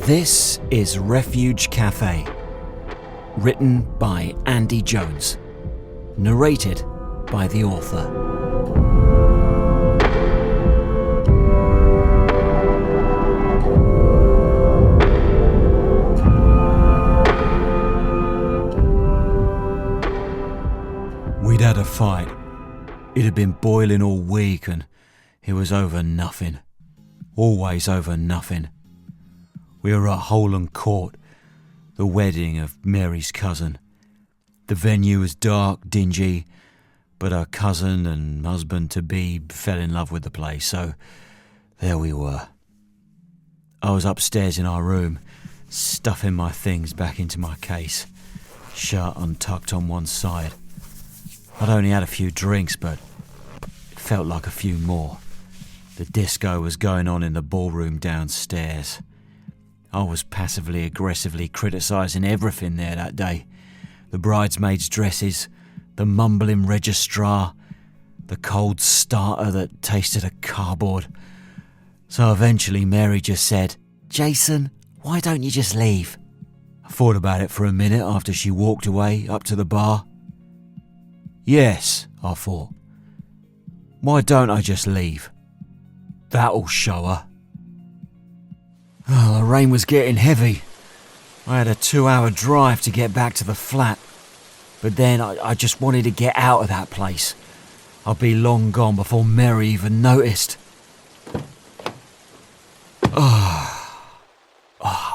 This is Refuge Cafe, written by Andy Jones, narrated by the author. We'd had a fight. It had been boiling all week and it was over nothing. Always over nothing. We were at Holland Court, the wedding of Mary's cousin. The venue was dark, dingy, but her cousin and husband-to-be fell in love with the place, so there we were. I was upstairs in our room, stuffing my things back into my case, shut and tucked on one side. I'd only had a few drinks, but it felt like a few more. The disco was going on in the ballroom downstairs. I was passively aggressively criticising everything there that day. The bridesmaids' dresses, the mumbling registrar, the cold starter that tasted of cardboard. So eventually Mary just said, "Jason, why don't you just leave?" I thought about it for a minute after she walked away up to the bar. Yes, I thought. Why don't I just leave? That'll show her. Oh, the rain was getting heavy. I had a 2-hour drive to get back to the flat. But then I just wanted to get out of that place. I'd be long gone before Mary even noticed. I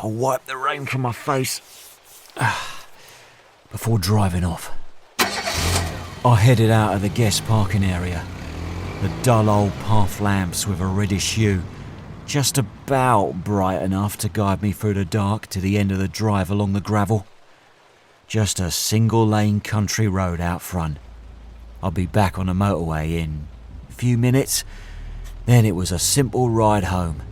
wiped the rain from my face before driving off. I headed out of the guest parking area. The dull old path lamps with a reddish hue, just about bright enough to guide me through the dark to the end of the drive along the gravel. Just a single-lane country road out front. I'll be back on the motorway in a few minutes. Then it was a simple ride home.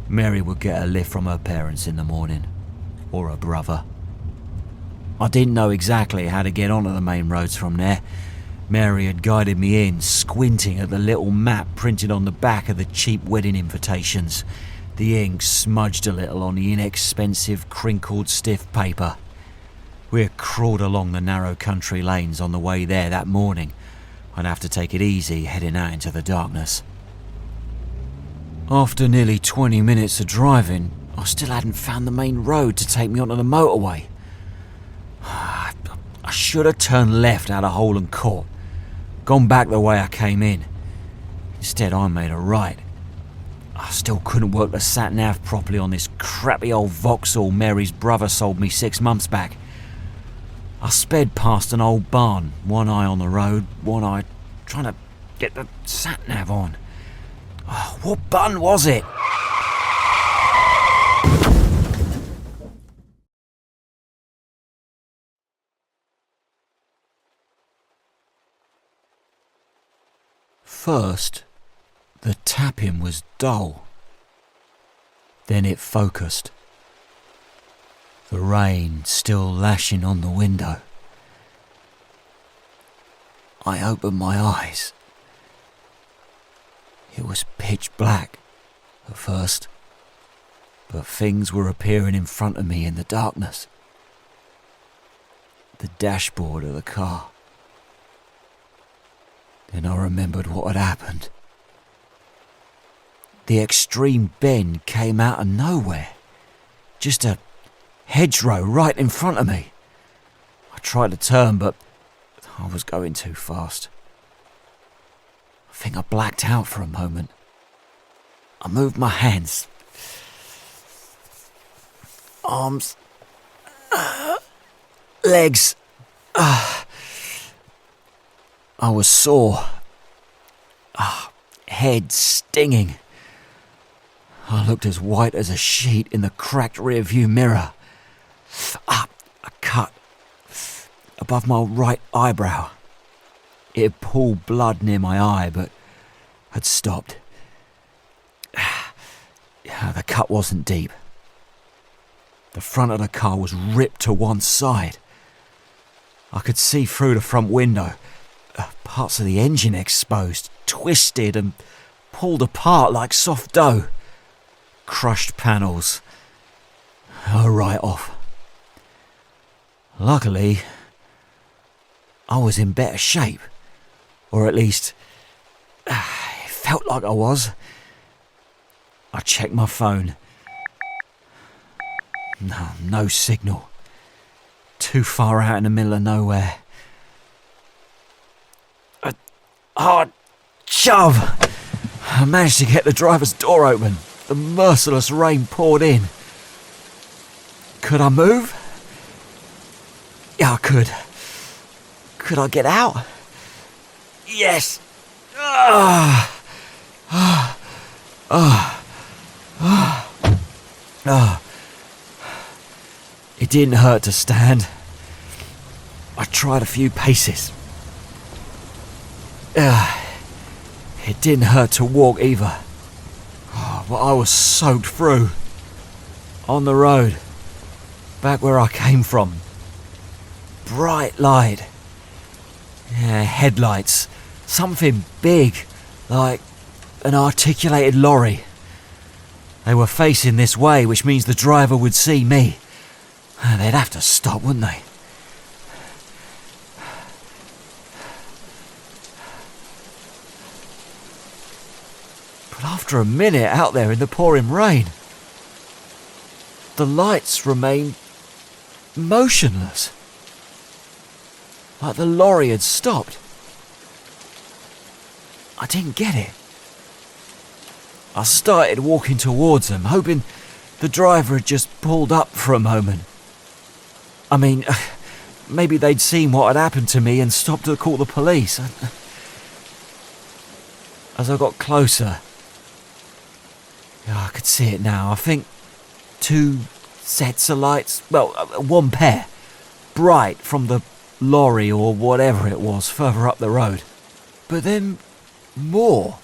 Mary would get a lift from her parents in the morning, or her brother. I didn't know exactly how to get onto the main roads from there. Mary had guided me in, squinting at the little map printed on the back of the cheap wedding invitations. The ink smudged a little on the inexpensive, crinkled, stiff paper. We had crawled along the narrow country lanes on the way there that morning. I'd have to take it easy heading out into the darkness. After nearly 20 minutes of driving, I still hadn't found the main road to take me onto the motorway. I should have turned left out of Holland Court, gone back the way I came in. Instead, I made a right. I still couldn't work the sat-nav properly on this crappy old Vauxhall Mary's brother sold me 6 months back. I sped past an old barn, one eye on the road, one eye trying to get the sat-nav on. Oh, what button was it? First, the tapping was dull. Then it focused. The rain still lashing on the window. I opened my eyes. It was pitch black at first, but things were appearing in front of me in the darkness. The dashboard of the car. Then I remembered what had happened. The extreme bend came out of nowhere. Just a hedgerow right in front of me. I tried to turn, but I was going too fast. I think I blacked out for a moment. I moved my hands, arms, legs. I was sore. Head stinging. I looked as white as a sheet in the cracked rear-view mirror. A cut above my right eyebrow. It had pulled blood near my eye, but had stopped. The cut wasn't deep. The front of the car was ripped to one side. I could see through the front window. Parts of the engine exposed, twisted and pulled apart like soft dough. Crushed panels, a write-off. Luckily, I was in better shape. Or at least, it felt like I was. I checked my phone. No signal. Too far out in the middle of nowhere. A hard shove. I managed to get the driver's door open. The merciless rain poured in. Could I move? Yeah, I could. Could I get out? Yes. It didn't hurt to stand. I tried a few paces. It didn't hurt to walk either. But I was soaked through. On the road. Back where I came from. Bright light. Headlights. Something big. Like an articulated lorry. They were facing this way, which means the driver would see me. They'd have to stop, wouldn't they? But after a minute out there in the pouring rain, the lights remained motionless. Like the lorry had stopped. I didn't get it. I started walking towards them, hoping the driver had just pulled up for a moment. I mean, maybe they'd seen what had happened to me and stopped to call the police. As I got closer, I could see it now. I think 2 sets of lights, well, 1 pair, bright from the lorry or whatever it was further up the road. But then more,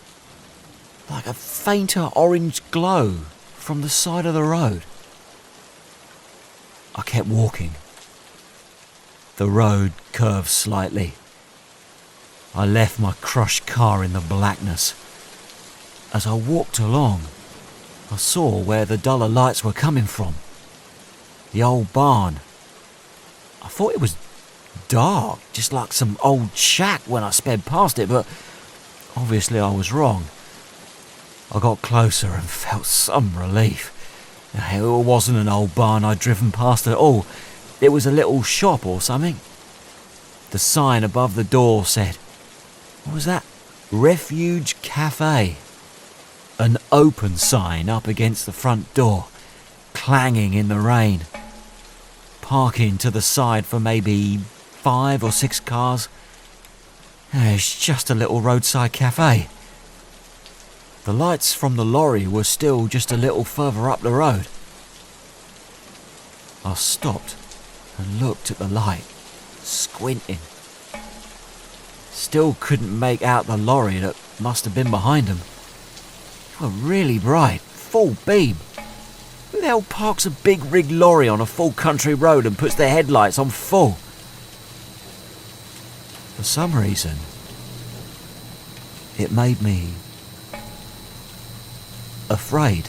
like a fainter orange glow from the side of the road. I kept walking. The road curved slightly. I left my crushed car in the blackness. As I walked along, I saw where the duller lights were coming from. The old barn. I thought it was dark, just like some old shack when I sped past it, but obviously I was wrong. I got closer and felt some relief. It wasn't an old barn I'd driven past at all. It was a little shop or something. The sign above the door said, what was that? Refuge Cafe. An open sign up against the front door, clanging in the rain. Parking to the side for maybe 5 or 6 cars. It's just a little roadside cafe. The lights from the lorry were still just a little further up the road. I stopped and looked at the light, squinting. Still couldn't make out the lorry that must have been behind them. They were really bright, full beam. Who the hell parks a big rigged lorry on a full country road and puts their headlights on full? For some reason, it made me afraid.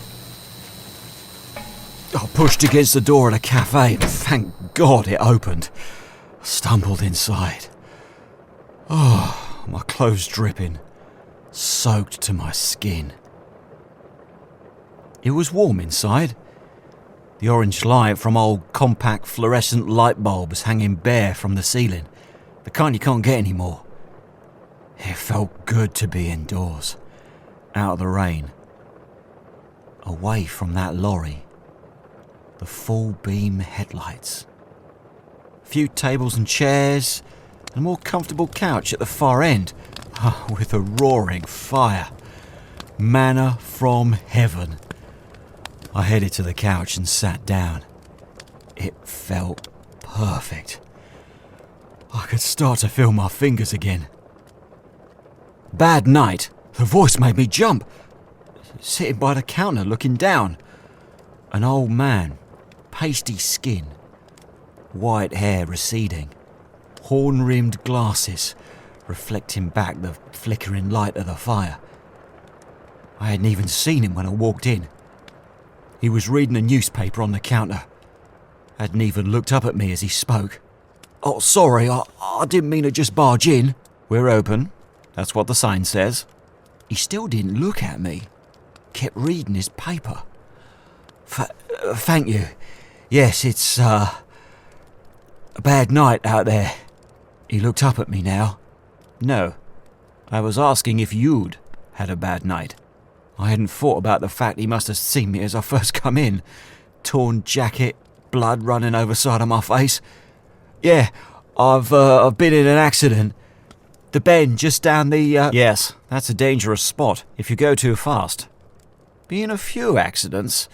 I pushed against the door of the cafe and thank God it opened. I stumbled inside. My clothes dripping, soaked to my skin. It was warm inside. The orange light from old compact fluorescent light bulbs hanging bare from the ceiling, the kind you can't get anymore. It felt good to be indoors, out of the rain, away from that lorry, the full beam headlights. A few tables and chairs, and a more comfortable couch at the far end, with a roaring fire. Manna from heaven. I headed to the couch and sat down. It felt perfect. I could start to feel my fingers again. Bad night. The voice made me jump. Sitting by the counter looking down. An old man, pasty skin, white hair receding, horn-rimmed glasses reflecting back the flickering light of the fire. I hadn't even seen him when I walked in. He was reading a newspaper on the counter, Hadn't even looked up at me as he spoke. "Oh, sorry, I didn't mean to just barge in." "We're open. That's what the sign says." He still didn't look at me. Kept reading his paper. Thank you. Yes, it's, a bad night out there." He looked up at me now. "No, I was asking if you'd had a bad night." I hadn't thought about the fact he must have seen me as I first come in. Torn jacket, blood running over side of my face. "Yeah, I've been in an accident. The bend just down the, Yes, that's a dangerous spot if you go too fast. Been a few accidents.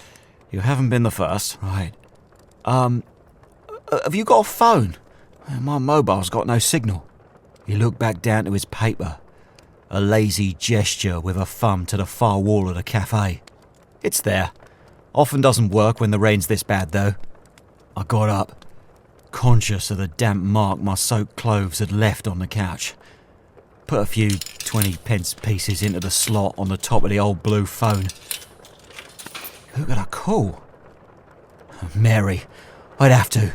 You haven't been the first." "Right. Have you got a phone? My mobile's got no signal." He looked back down to his paper. A lazy gesture with a thumb to the far wall of the cafe. "It's there. Often doesn't work when the rain's this bad, though." I got up, conscious of the damp mark my soaked clothes had left on the couch. Put a few 20p pieces into the slot on the top of the old blue phone. Who could I call? Mary. I'd have to.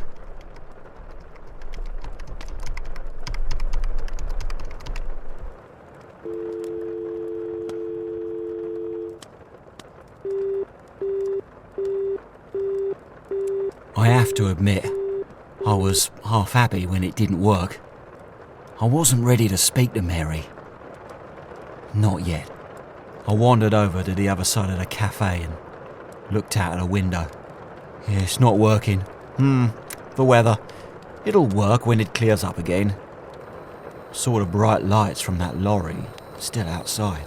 I have to admit, I was half happy when it didn't work. I wasn't ready to speak to Mary. Not yet. I wandered over to the other side of the cafe and looked out of the window. Yeah, it's not working. The weather. It'll work when it clears up again. Saw the bright lights from that lorry still outside.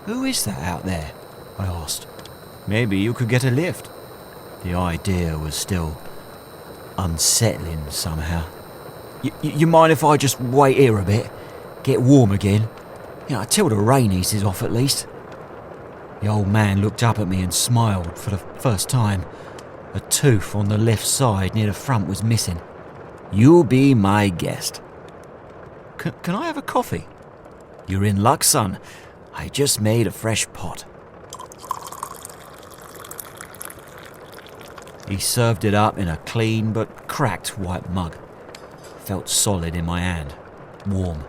"Who is that out there?" I asked. "Maybe you could get a lift." The idea was still unsettling somehow. You mind if I just wait here a bit? Get warm again? Yeah, till the rain eases off at least." The old man looked up at me and smiled for the first time. A tooth on the left side near the front was missing. "You'll be my guest." Can I have a coffee?" "You're in luck, son. I just made a fresh pot." He served it up in a clean but cracked white mug. Felt solid in my hand. Warm.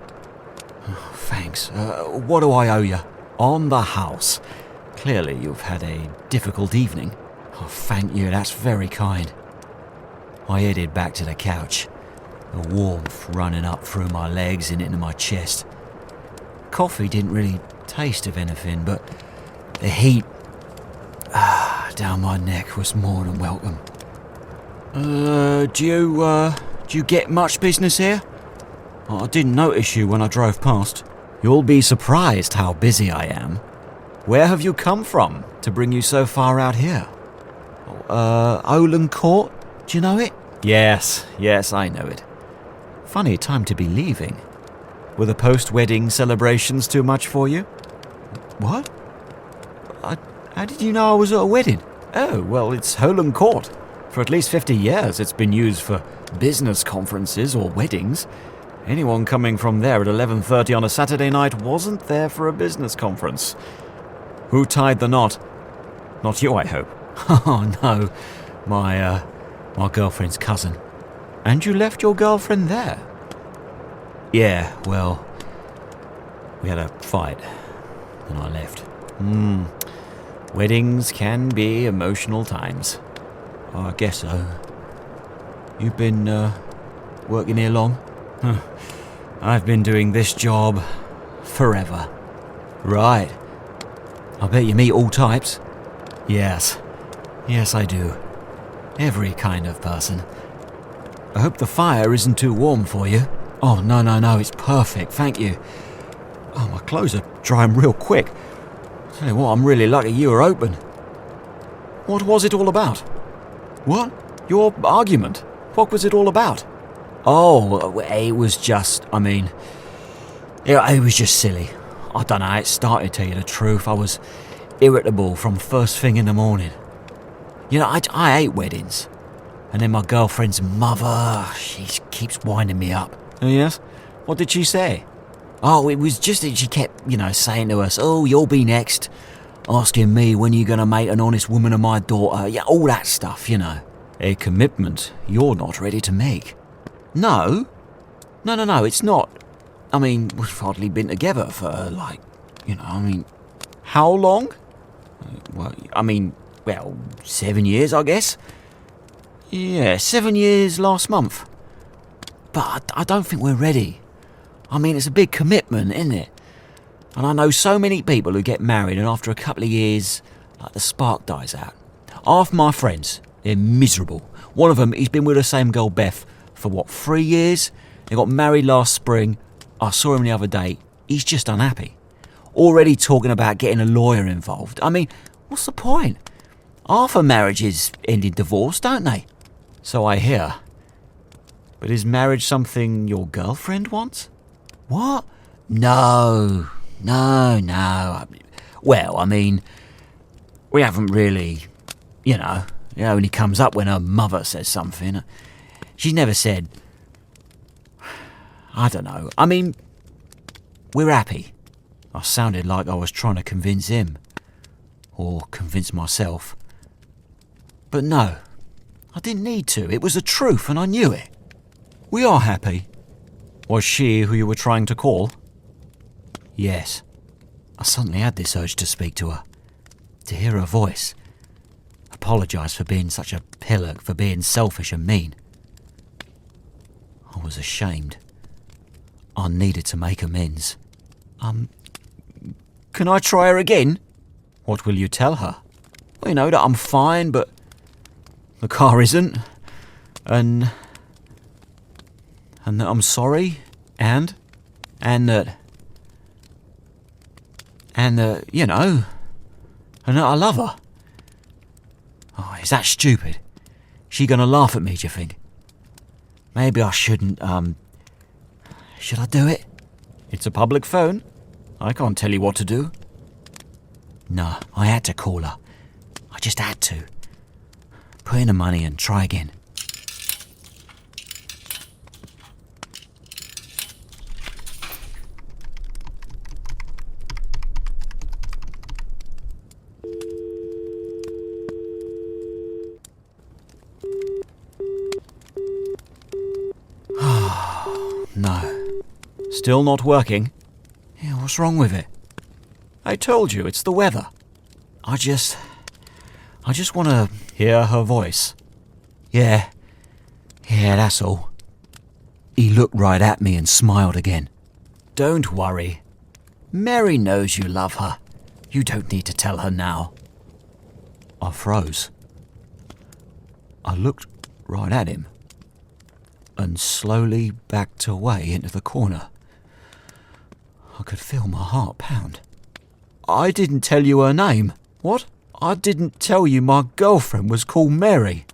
"Thanks. What do I owe you?" "On the house. Clearly you've had a difficult evening." "Oh, thank you, that's very kind." I headed back to the couch, the warmth running up through my legs and into my chest. Coffee didn't really taste of anything, but the heat down my neck was more than welcome. Do you get much business here? I didn't notice you when I drove past." "You'll be surprised how busy I am. Where have you come from to bring you so far out here?" Olin Court, do you know it?" Yes, I know it. Funny time to be leaving. Were the post-wedding celebrations too much for you?" "What? How did you know I was at a wedding?" "Oh, well, it's Holland Court. For at least 50 years it's been used for business conferences or weddings. Anyone coming from there at 11:30 on a Saturday night wasn't there for a business conference." "Who tied the knot?" "Not you, I hope." "Oh, no. My girlfriend's cousin." "And you left your girlfriend there?" "Yeah, well, we had a fight, and I left." Weddings can be emotional times." "I guess so." "You've been, working here long?" "I've been doing this job forever." "Right. I bet you meet all types." Yes, I do. Every kind of person." "I hope the fire isn't too warm for you." "Oh, no, it's perfect, thank you." "Oh, my clothes are drying real quick. Tell you what, I'm really lucky you were open." "What was it all about?" "What? Your argument? What was it all about?" "Oh, it was just, it was just silly. I don't know how it started, to tell you the truth. I was irritable from first thing in the morning. You know, I hate weddings. And then my girlfriend's mother, she keeps winding me up." "Oh, yes? What did she say?" "Oh, it was just that she kept, saying to us, 'Oh, you'll be next.' Asking me when you're going to make an honest woman of my daughter. Yeah, all that stuff, A commitment you're not ready to make. No, it's not. I mean, we've hardly been together for, how long? Well, 7 years, I guess. Yeah, 7 years last month. But I don't think we're ready. I mean, it's a big commitment, isn't it? And I know so many people who get married and after a couple of years, the spark dies out. Half my friends, they're miserable. One of them, he's been with the same girl, Beth, for 3 years? They got married last spring. I saw him the other day. He's just unhappy. Already talking about getting a lawyer involved. I mean, what's the point? Half of marriages end in divorce, don't they? So I hear. But is marriage something your girlfriend wants? What? No. Well, I mean, we haven't really, it only comes up when her mother says something. She's never said, I don't know. I mean, we're happy. I sounded like I was trying to convince him. Or convince myself. But no, I didn't need to. It was the truth and I knew it. We are happy. Was she who you were trying to call? Yes. I suddenly had this urge to speak to her. To hear her voice. Apologise for being such a pillock, for being selfish and mean. I was ashamed. I needed to make amends. Can I try her again? What will you tell her? Well, that I'm fine, but the car isn't. And that I'm sorry, and that and that I love her. Oh, is that stupid? She gonna laugh at me, do you think? Maybe I shouldn't, should I do it? It's a public phone. I can't tell you what to do. No, I had to call her. I just had to. Put in the money and try again. No. Still not working? Yeah, what's wrong with it? I told you, it's the weather. I just want to hear her voice. Yeah, that's all. He looked right at me and smiled again. Don't worry. Mary knows you love her. You don't need to tell her now. I froze. I looked right at him and slowly backed away into the corner. I could feel my heart pound. I didn't tell you her name. What? I didn't tell you my girlfriend was called Mary.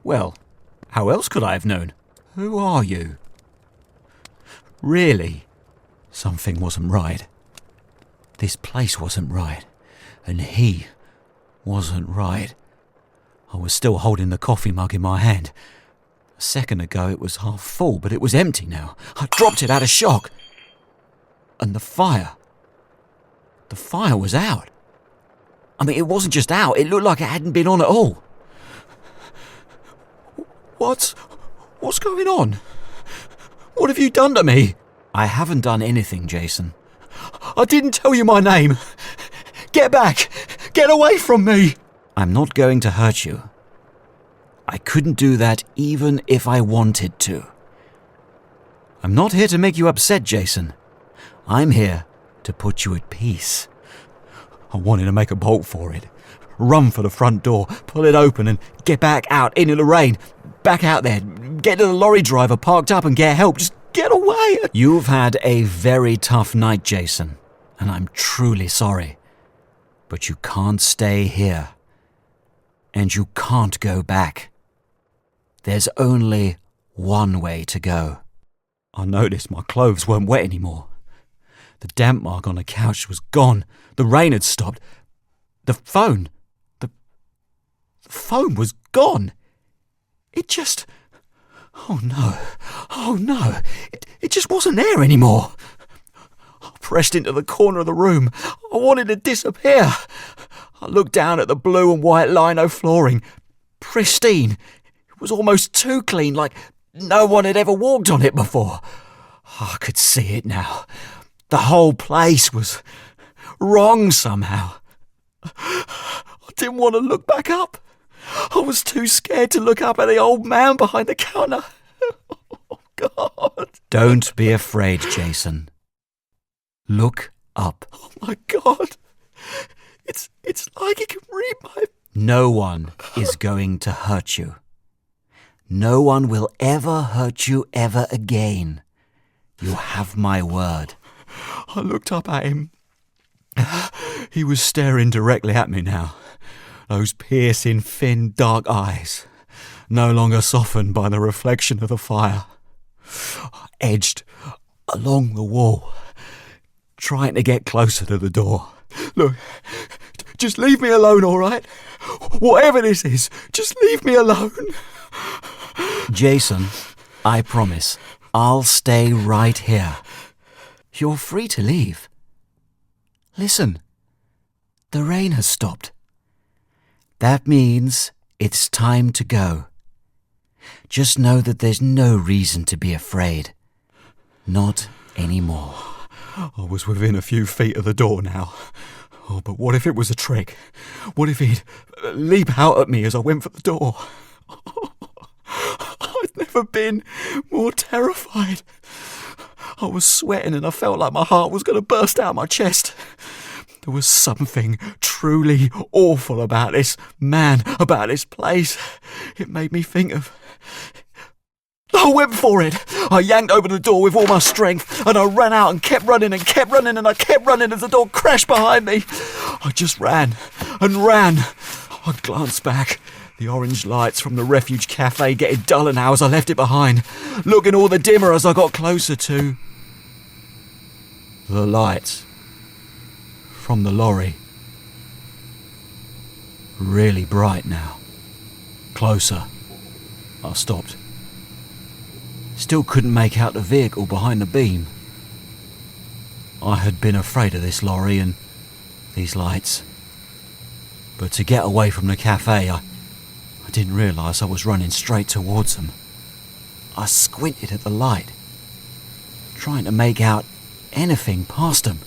Well, how else could I have known? Who are you? Really? Something wasn't right. This place wasn't right. And he wasn't right. I was still holding the coffee mug in my hand. A second ago it was half full, but it was empty now. I dropped it out of shock. And the fire was out. I mean, it wasn't just out, it looked like it hadn't been on at all. What's going on? What have you done to me? I haven't done anything, Jason. I didn't tell you my name. Get back! Get away from me! I'm not going to hurt you. I couldn't do that even if I wanted to. I'm not here to make you upset, Jason. I'm here to put you at peace. I wanted to make a bolt for it. Run for the front door, pull it open and get back out into the rain. Back out there, get to the lorry driver parked up and get help. Just get away. You've had a very tough night, Jason, and I'm truly sorry. But you can't stay here. And you can't go back. There's only one way to go. I noticed my clothes weren't wet anymore. The damp mark on the couch was gone. The rain had stopped. The phone was gone. It just... Oh no. It just wasn't there anymore. I pressed into the corner of the room. I wanted to disappear. I looked down at the blue and white lino flooring. Pristine. was almost too clean, like no one had ever walked on it before. I could see it now. The whole place was wrong somehow. I didn't want to look back up. I was too scared to look up at the old man behind the counter. Oh, God. Don't be afraid, Jason. Look up. Oh, my God. It's like he can read my... No one is going to hurt you. No one will ever hurt you ever again. You have my word. I looked up at him. He was staring directly at me now. Those piercing, thin, dark eyes, no longer softened by the reflection of the fire. I edged along the wall, trying to get closer to the door. Look, just leave me alone, all right? Whatever this is, just leave me alone. Jason, I promise, I'll stay right here. You're free to leave. Listen, the rain has stopped. That means it's time to go. Just know that there's no reason to be afraid. Not anymore. I was within a few feet of the door now. Oh, but what if it was a trick? What if he'd leap out at me as I went for the door? I'd never been more terrified. I was sweating and I felt like my heart was going to burst out my chest. There was something truly awful about this man, about this place. It made me think of... I went for it. I yanked open the door with all my strength and I ran out and kept running and kept running and I kept running as the door crashed behind me. I just ran and ran. I glanced back. The orange lights from the Refuge Cafe getting duller now as I left it behind, looking all the dimmer as I got closer to... the lights from the lorry. Really bright now. Closer. I stopped. Still couldn't make out the vehicle behind the beam. I had been afraid of this lorry and these lights. But to get away from the cafe, I didn't realise I was running straight towards them. I squinted at the light, trying to make out anything past them.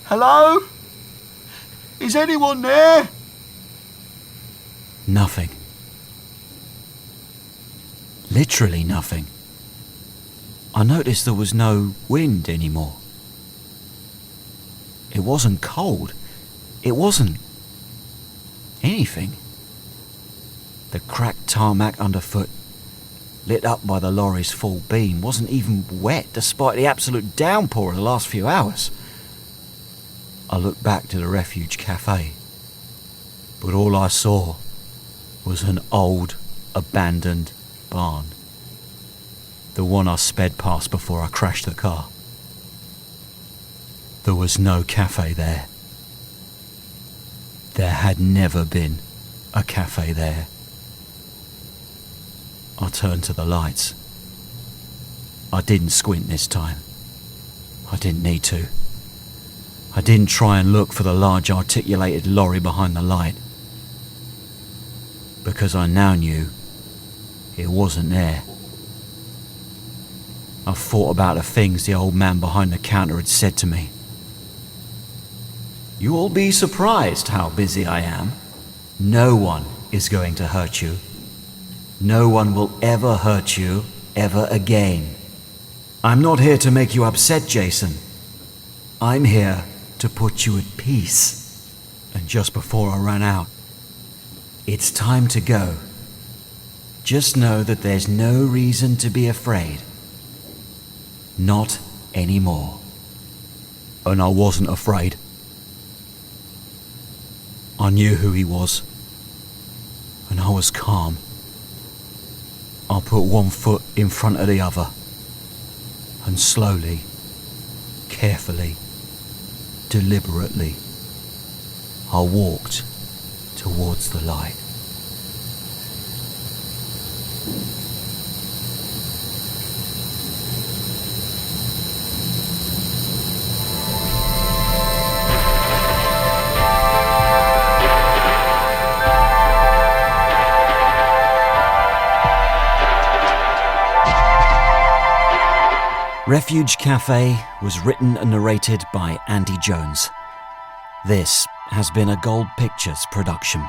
Hello? Is anyone there? Nothing. Literally nothing. I noticed there was no wind anymore. It wasn't cold. It wasn't anything. The cracked tarmac underfoot, lit up by the lorry's full beam, wasn't even wet despite the absolute downpour of the last few hours. I looked back to the Refuge Cafe, but all I saw was an old, abandoned barn. The one I sped past before I crashed the car. There was no cafe there. There had never been a cafe there. I turned to the lights. I didn't squint this time. I didn't need to. I didn't try and look for the large articulated lorry behind the light, because I now knew it wasn't there. I thought about the things the old man behind the counter had said to me. You'll be surprised how busy I am. No one is going to hurt you. No one will ever hurt you ever again. I'm not here to make you upset, Jason. I'm here to put you at peace. And just before I ran out, it's time to go. Just know that there's no reason to be afraid. Not anymore. And I wasn't afraid. I knew who he was. And I was calm. I put one foot in front of the other. And slowly, carefully, deliberately, I walked towards the light. Refuge Cafe was written and narrated by Andy Jones. This has been a Gold Pictures production.